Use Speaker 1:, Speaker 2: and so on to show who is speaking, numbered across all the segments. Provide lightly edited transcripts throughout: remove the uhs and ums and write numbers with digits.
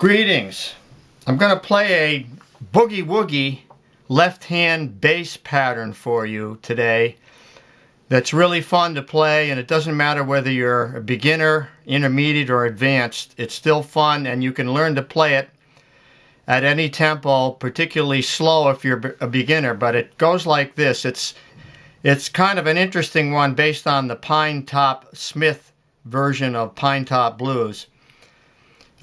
Speaker 1: Greetings. I'm going to play a Boogie Woogie left-hand bass pattern for you today that's really fun to play, and it doesn't matter whether you're a beginner, intermediate, or advanced. It's still fun, and you can learn to play it at any tempo, particularly slow if you're a beginner, but it goes like this. It's kind of an interesting one based on the Pine Top Smith version of Pine Top Blues.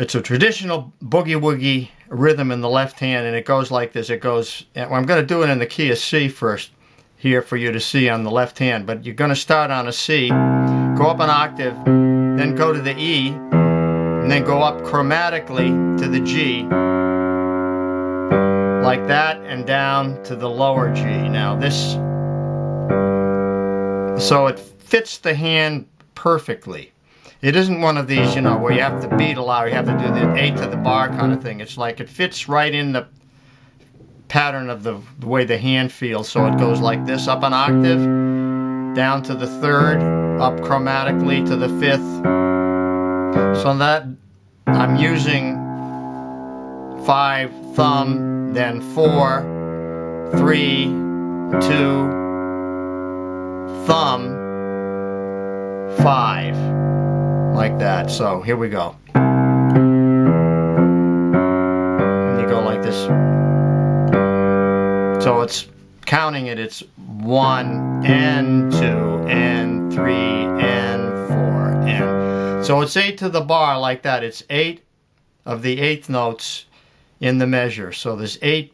Speaker 1: It's a traditional boogie woogie rhythm in the left hand, and it goes like this. It goes, I'm going to do it in the key of C first here for you to see on the left hand, but you're going to start on a C, go up an octave, then go to the E, and then go up chromatically to the G, like that, and down to the lower G. Now this, so it fits the hand perfectly. It isn't one of these, you know, where you have to beat a lot, or you have to do the 8 to the bar kind of thing. It's like it fits right in the pattern of the way the hand feels. So it goes like this, up an octave, down to the third, up chromatically to the fifth. So that I'm using 5 thumb, then 4, 3, 2, thumb, 5. Like that. So here we go. And you go like this. So it's counting it. It's 1 and 2 and 3 and 4 and so it's 8 to the bar like that. It's 8 of the 8th notes in the measure. So there's 8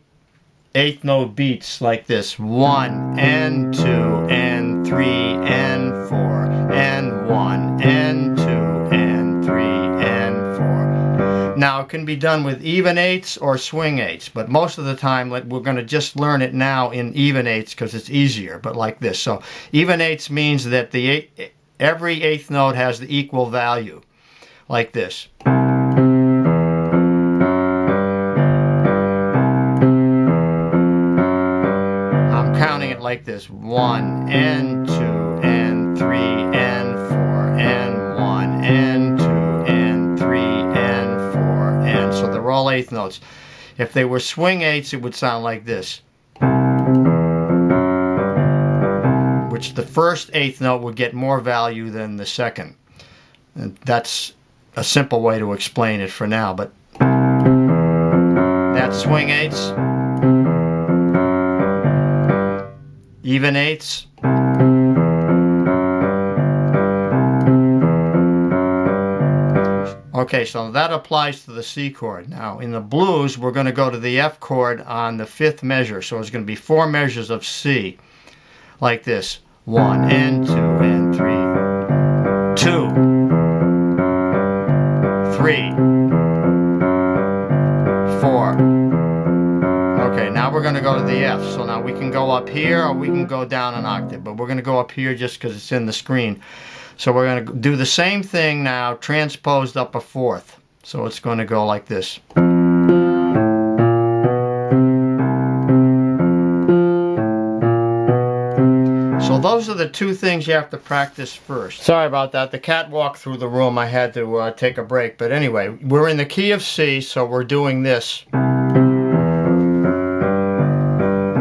Speaker 1: eighth note beats like this. 1 and 2 and 3 and 4 and 1 and 2 and 3 and 4. Now it can be done with even eighths or swing eighths, but most of the time we're going to just learn it now in even eighths because it's easier, but like this. So even eighths means that every eighth note has the equal value, like this. Like this. 1 and 2 and 3 and 4 and 1 and 2 and 3 and 4 and so they're all eighth notes. If they were swing eighths, it would sound like this, which the first eighth note would get more value than the second. And that's a simple way to explain it for now, but that's swing eighths. Even eighths. Okay, so that applies to the C chord. Now in the blues, we're going to go to the F chord on the 5th measure. So it's going to be 4 measures of C, like this. 1 and 2 and 3, 2, 3, 4. Okay, now we're going to go to the F. So now we can go up here or we can go down an octave, but we're going to go up here just because it's in the screen. So we're going to do the same thing now, transposed up a 4th. So it's going to go like this. So those are the 2 things you have to practice first. Sorry about that. The cat walked through the room. I had to take a break. But anyway, we're in the key of C, so we're doing this.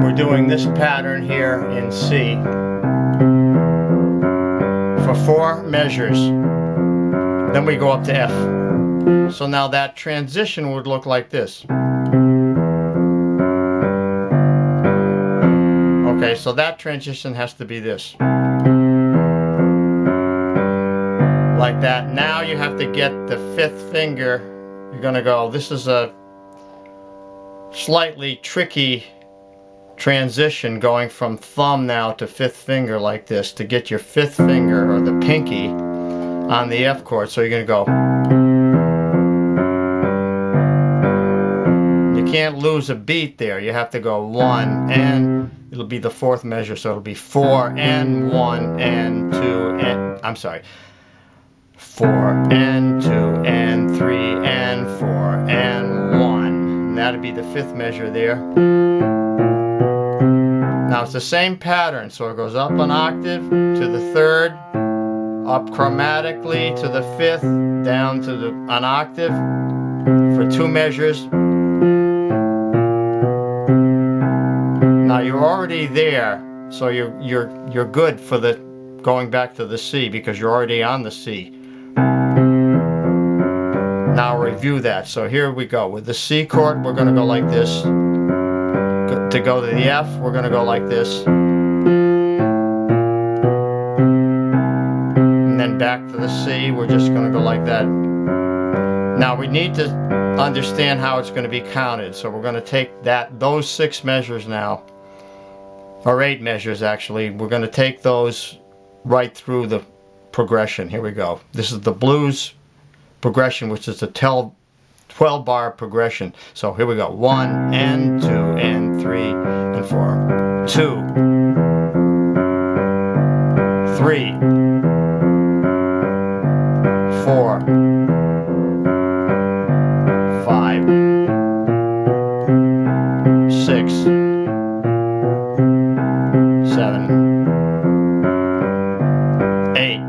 Speaker 1: We're doing this pattern here in C for 4 measures. Then we go up to F. So now that transition would look like this. Okay, so that transition has to be this. Like that. Now you have to get the 5th finger. You're going to go, this is a slightly tricky transition going from thumb now to 5th finger like this to get your 5th finger or the pinky on the F chord. So you're going to go. You can't lose a beat there. You have to go 1 and it'll be the 4th measure. So it'll be 4 and 1 and 2 and, I'm sorry, 4 and 2 and 3 and 4 and 1. And that'll be the 5th measure there. Now it's the same pattern, so it goes up an octave to the 3rd, up chromatically to the 5th, down to an octave, for 2 measures. Now you're already there, so you're good for the going back to the C because you're already on the C. Now review that. So here we go. With the C chord, we're going to go like this. To go to the F, we're going to go like this. And then back to the C, we're just going to go like that. Now we need to understand how it's going to be counted. So we're going to take those 6 measures now, or 8 measures actually. We're going to take those right through the progression. Here we go. This is the blues progression, which is a 12-bar progression. So here we go. 1 and 2 and 3 and 4. 2, 3, 4, 5, 6, 7, 8.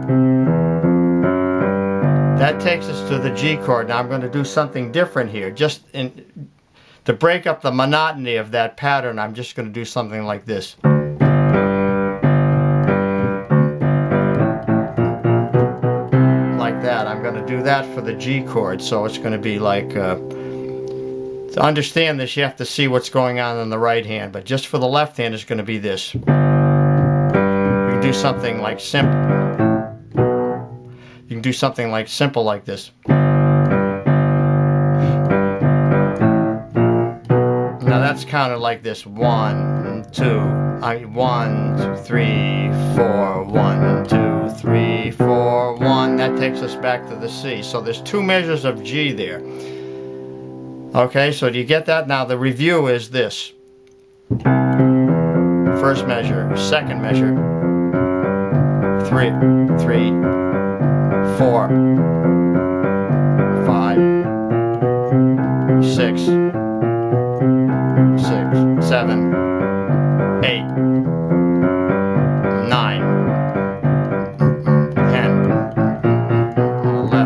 Speaker 1: That takes us to the G chord. Now I'm going to do something different here. To break up the monotony of that pattern, I'm just going to do something like this. Like that. I'm going to do that for the G chord. So it's going to be like, to understand this, you have to see what's going on the right hand. But just for the left hand, it's going to be this. You can do something like simple. You can do something like simple like this. Now that's counted like this. 1, 2, 1, 2, 3, 4, 1, 2, 3, 4, 1. That takes us back to the C. So there's 2 measures of G there. Okay, so do you get that? Now the review is this. First measure, second measure, 3, 4, 5, 6, 7, 8, 9, 10, 11.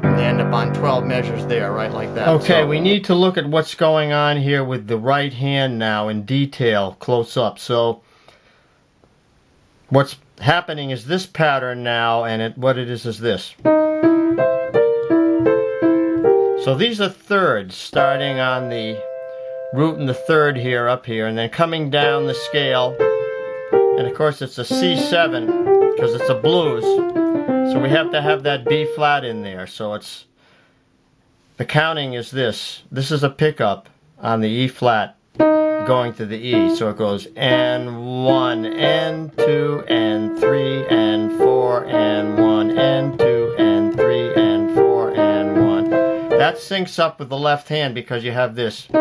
Speaker 1: And they end up on 12 measures there, right like that. Okay, so we need to look at what's going on here with the right hand now in detail, close up. So what's happening is this pattern now, and what it is this. So these are thirds, starting on the root and the third here, up here, and then coming down the scale. And of course it's a C7 because it's a blues, so we have to have that B flat in there. So it's, the counting is this. This is a pickup on the E flat going to the E, so it goes N1, N2, N3, N4, N1, N2, N3, N4, N1. That syncs up with the left hand because you have this. Of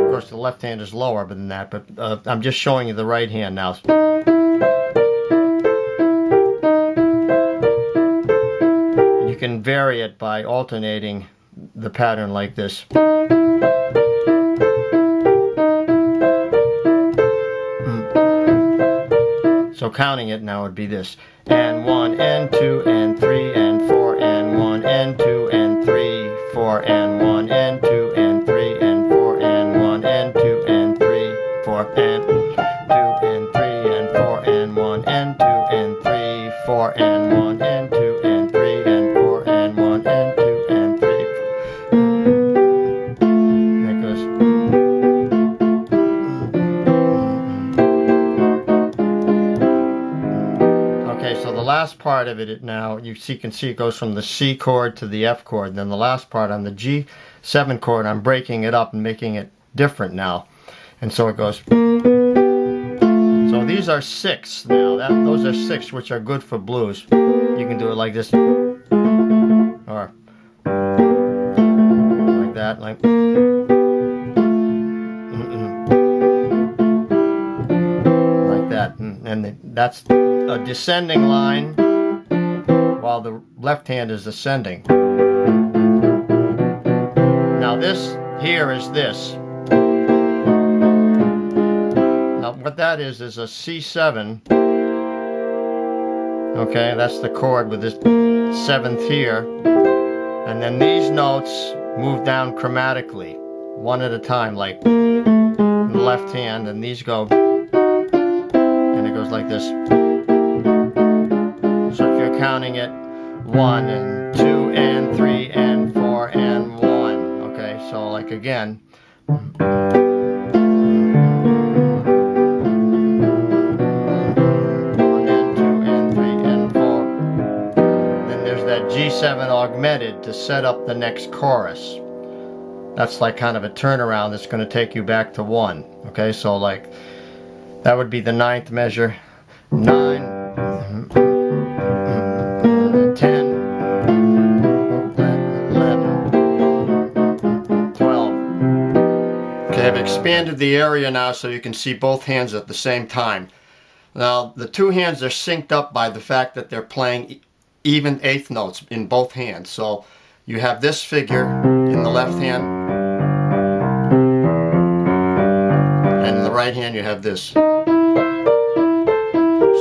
Speaker 1: course the left hand is lower than that, but I'm just showing you the right hand now. And you can vary it by alternating the pattern like this. So counting it now would be this. N1, N2, N3, N4, N1, N2, N3, 4, N1, N2, N3, N4, N1, N2, N3, 4, N2, N3, N4, N1, N2, N3, 4, N1, N2, N3, N4, N1, N2, N3. That goes. Okay, so the last part of it now, you can see it goes from the C chord to the F chord. And then the last part on the G7 chord, I'm breaking it up and making it different now. And so it goes. So these are 6 now. Those are 6, which are good for blues. You can do it like this, or like that, like. Like that, and that's a descending line, while the left hand is ascending. Now this here is this. Now what that is a C7, Okay, that's the chord with this 7th here. And then these notes move down chromatically, one at a time, like in the left hand, and these go, and it goes like this. So if you're counting it, 1 and 2 and 3 and 4 and 1. Okay, so like again. 1 and 2 and 3 and 4. Then there's that G7 augmented to set up the next chorus. That's like kind of a turnaround that's going to take you back to 1. Okay, so like that would be the 9th measure. 9, 10, 11, 12. Okay, I've expanded the area now so you can see both hands at the same time. Now the two hands are synced up by the fact that they're playing even 8th notes in both hands. So you have this figure in the left hand, and in the right hand you have this.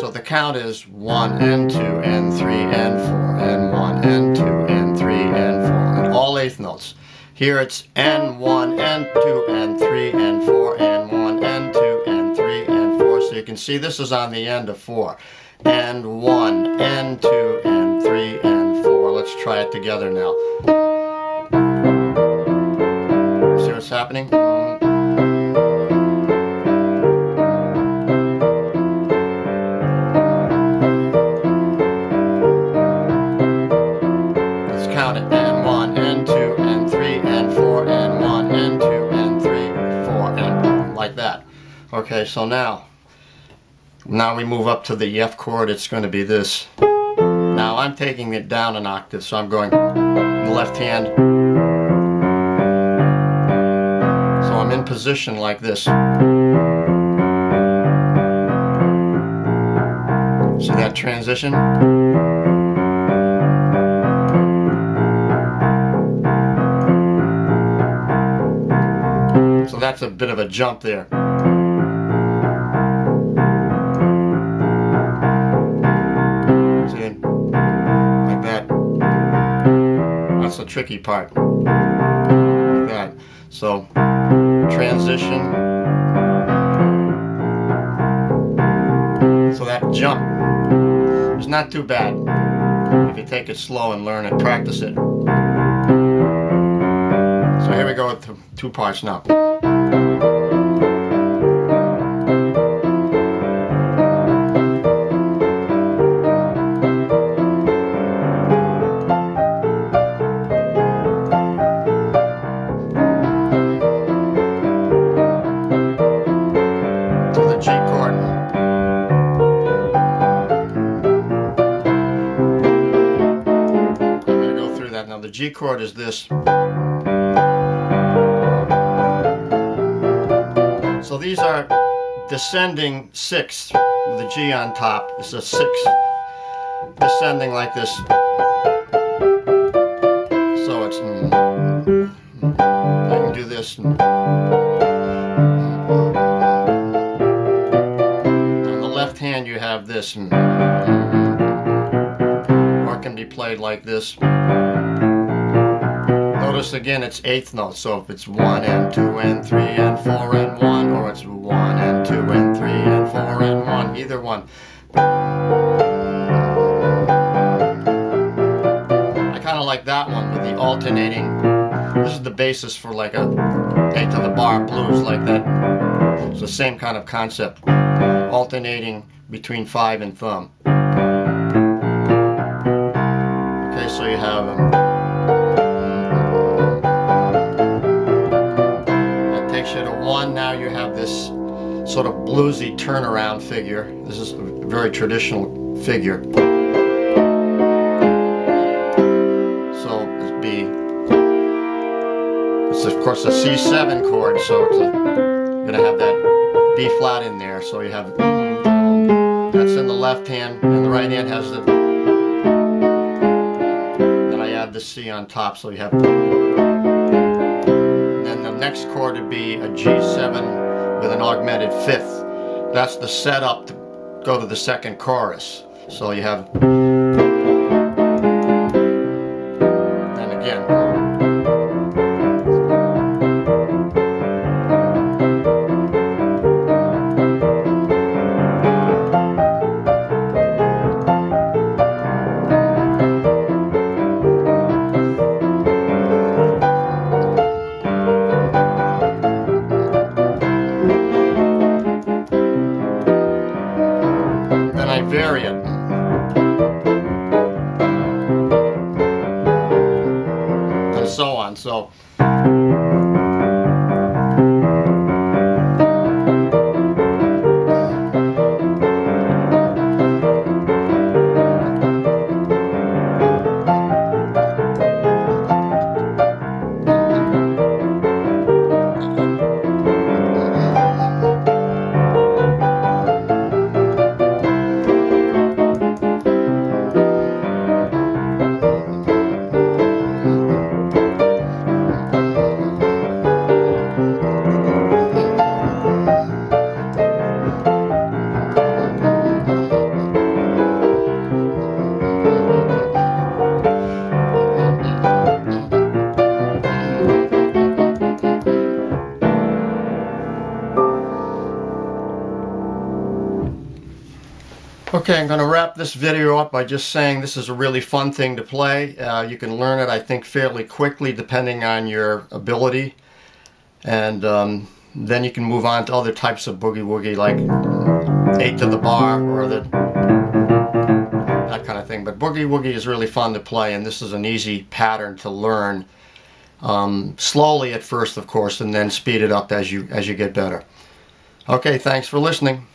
Speaker 1: So the count is 1 and 2 and 3 and 4 and 1 and 2 and 3 and 4, and all 8th notes. Here it's and 1 and 2 and 3 and 4 and 1 and 2 and 3 and 4. So you can see this is on the end of 4. And 1 and 2 and 3 and 4. Let's try it together now. See what's happening? Let's count it. And 1 and 2 and 3 and 4 and 1 and 2 and 3 and 4 and like that. Okay, so now we move up to the F chord. It's going to be this. Now I'm taking it down an octave, so I'm going in the left hand. So I'm in position like this. See that transition? So that's a bit of a jump there. Like that. That's the tricky part. Like that. So, transition. So that jump is not too bad if you take it slow and learn it, practice it. So here we go with the 2 parts now. G chord. I'm going to go through that now. The G chord is this. So these are descending 6th with the G on top. It's a 6 descending like this. So it's I can do this. Hand you have this, or it can be played like this. Notice again it's 8th notes, so if it's 1 and 2 and 3 and 4 and 1, or it's 1 and 2 and 3 and 4 and 1, either one. I kind of like that one with the alternating. This is the basis for like a 8 to the bar blues like that. It's the same kind of concept. Alternating between 5 and thumb. Okay, so you have that takes you to 1. Now you have this sort of bluesy turnaround figure. This is a very traditional figure. So it'd be, it's of course a C7 chord, so it's going to have that B flat in there, so you have that's in the left hand, and the right hand has the, then I add the C on top, so you have, then the next chord would be a G7 with an augmented 5th. That's the setup to go to the second chorus. So you have, and again. Then I vary it. And so on. So okay, I'm going to wrap this video up by just saying this is a really fun thing to play. You can learn it, I think, fairly quickly depending on your ability. And then you can move on to other types of boogie woogie, like 8 to the bar or that kind of thing. But boogie woogie is really fun to play, and this is an easy pattern to learn. Slowly at first, of course, and then speed it up as you get better. Okay, thanks for listening.